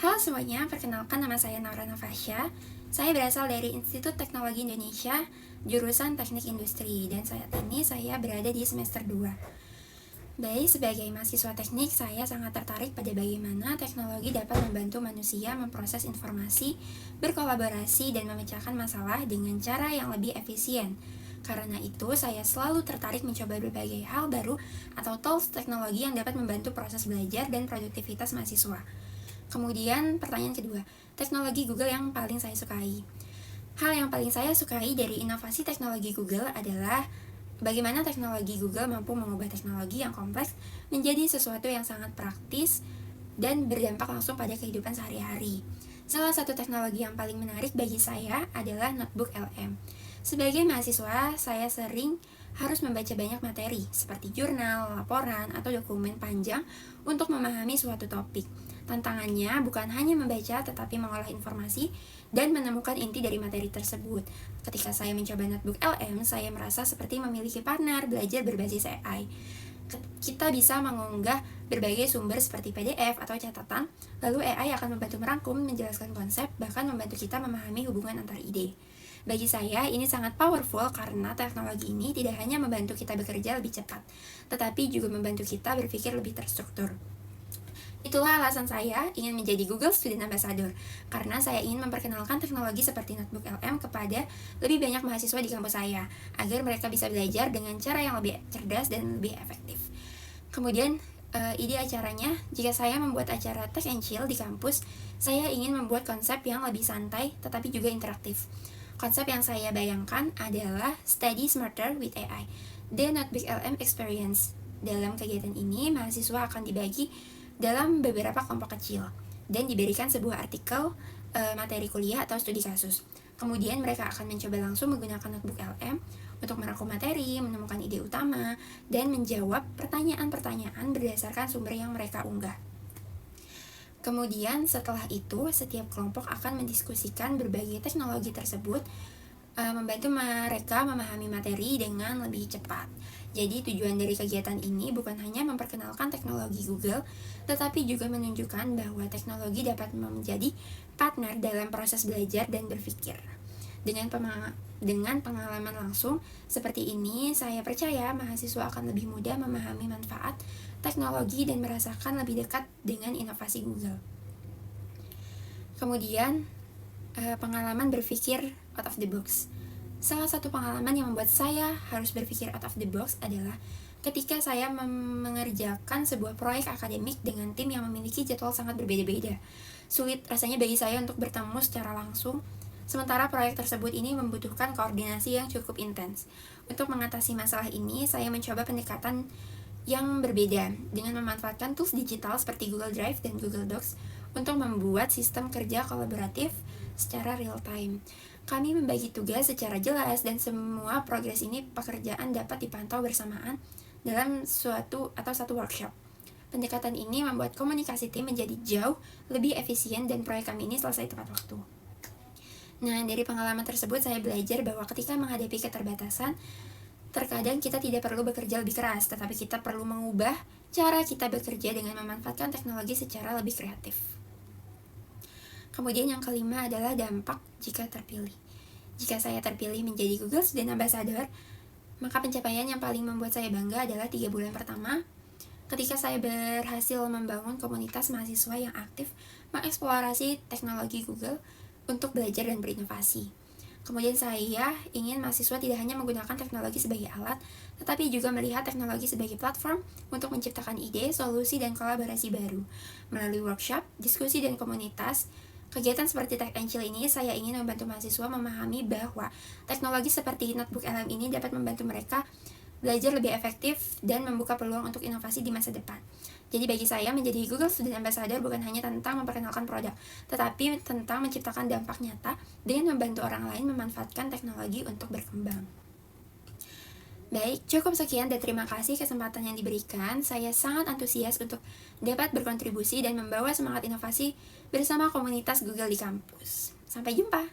Halo semuanya, perkenalkan nama saya Naura Nafasya. Saya berasal dari Institut Teknologi Indonesia, jurusan Teknik Industri, dan saat ini saya berada di semester 2. Baik, sebagai mahasiswa teknik, saya sangat tertarik pada bagaimana teknologi dapat membantu manusia memproses informasi, berkolaborasi, dan memecahkan masalah dengan cara yang lebih efisien. Karena itu, saya selalu tertarik mencoba berbagai hal baru atau tools teknologi yang dapat membantu proses belajar dan produktivitas mahasiswa. Kemudian pertanyaan kedua, teknologi Google yang paling saya sukai. Hal yang paling saya sukai dari inovasi teknologi Google adalah bagaimana teknologi Google mampu mengubah teknologi yang kompleks menjadi sesuatu yang sangat praktis dan berdampak langsung pada kehidupan sehari-hari. Salah satu teknologi yang paling menarik bagi saya adalah notebook LM. Sebagai mahasiswa, saya sering harus membaca banyak materi seperti jurnal, laporan, atau dokumen panjang untuk memahami suatu topik. Tantangannya bukan hanya membaca tetapi mengolah informasi dan menemukan inti dari materi tersebut. Ketika saya mencoba notebook LM, saya merasa seperti memiliki partner belajar berbasis AI. Kita bisa mengunggah berbagai sumber seperti PDF atau catatan, lalu AI akan membantu merangkum, menjelaskan konsep, bahkan membantu kita memahami hubungan antar ide. Bagi saya, ini sangat powerful karena teknologi ini tidak hanya membantu kita bekerja lebih cepat, tetapi juga membantu kita berpikir lebih terstruktur. Itulah alasan saya ingin menjadi Google Student Ambassador, karena saya ingin memperkenalkan teknologi seperti notebook LM kepada lebih banyak mahasiswa di kampus saya, agar mereka bisa belajar dengan cara yang lebih cerdas dan lebih efektif. Kemudian, ide acaranya, jika saya membuat acara Tech and Chill di kampus, saya ingin membuat konsep yang lebih santai tetapi juga interaktif. Konsep yang saya bayangkan adalah Study Smarter with AI, The Notebook LM Experience. Dalam kegiatan ini, mahasiswa akan dibagi dalam beberapa kelompok kecil dan diberikan sebuah artikel, materi kuliah atau studi kasus. Kemudian mereka akan mencoba langsung menggunakan notebook LM untuk merangkum materi, menemukan ide utama, dan menjawab pertanyaan-pertanyaan berdasarkan sumber yang mereka unggah. Kemudian setelah itu, setiap kelompok akan mendiskusikan berbagai teknologi tersebut, membantu mereka memahami materi dengan lebih cepat. Jadi tujuan dari kegiatan ini bukan hanya memperkenalkan teknologi Google, tetapi juga menunjukkan bahwa teknologi dapat menjadi partner dalam proses belajar dan berpikir. Dengan pengalaman langsung seperti ini, saya percaya mahasiswa akan lebih mudah memahami manfaat teknologi dan merasakan lebih dekat dengan inovasi Google. Kemudian, pengalaman berpikir out of the box. Salah satu pengalaman yang membuat saya harus berpikir out of the box adalah ketika saya mengerjakan sebuah proyek akademik dengan tim yang memiliki jadwal sangat berbeda-beda. Sulit rasanya bagi saya untuk bertemu secara langsung, sementara proyek tersebut ini membutuhkan koordinasi yang cukup intens. Untuk mengatasi masalah ini, saya mencoba pendekatan yang berbeda dengan memanfaatkan tools digital seperti Google Drive dan Google Docs untuk membuat sistem kerja kolaboratif secara real time. Kami membagi tugas secara jelas dan semua progres ini pekerjaan dapat dipantau bersamaan dalam satu workshop. Pendekatan ini membuat komunikasi tim menjadi jauh lebih efisien dan proyek kami ini selesai tepat waktu. Nah, dari pengalaman tersebut saya belajar bahwa ketika menghadapi keterbatasan, terkadang kita tidak perlu bekerja lebih keras, tetapi kita perlu mengubah cara kita bekerja dengan memanfaatkan teknologi secara lebih kreatif. Kemudian yang kelima adalah dampak jika terpilih. Jika saya terpilih menjadi Google Student Ambassador, maka pencapaian yang paling membuat saya bangga adalah 3 bulan pertama ketika saya berhasil membangun komunitas mahasiswa yang aktif mengeksplorasi teknologi Google untuk belajar dan berinovasi. Kemudian saya ingin mahasiswa tidak hanya menggunakan teknologi sebagai alat, tetapi juga melihat teknologi sebagai platform untuk menciptakan ide, solusi, dan kolaborasi baru. Melalui workshop, diskusi, dan komunitas, kegiatan seperti Tech and Chill ini, saya ingin membantu mahasiswa memahami bahwa teknologi seperti notebook LM ini dapat membantu mereka belajar lebih efektif dan membuka peluang untuk inovasi di masa depan. Jadi bagi saya, menjadi Google Student Ambassador bukan hanya tentang memperkenalkan produk, tetapi tentang menciptakan dampak nyata dengan membantu orang lain memanfaatkan teknologi untuk berkembang. Baik, cukup sekian dan terima kasih kesempatan yang diberikan. Saya sangat antusias untuk dapat berkontribusi dan membawa semangat inovasi bersama komunitas Google di kampus. Sampai jumpa!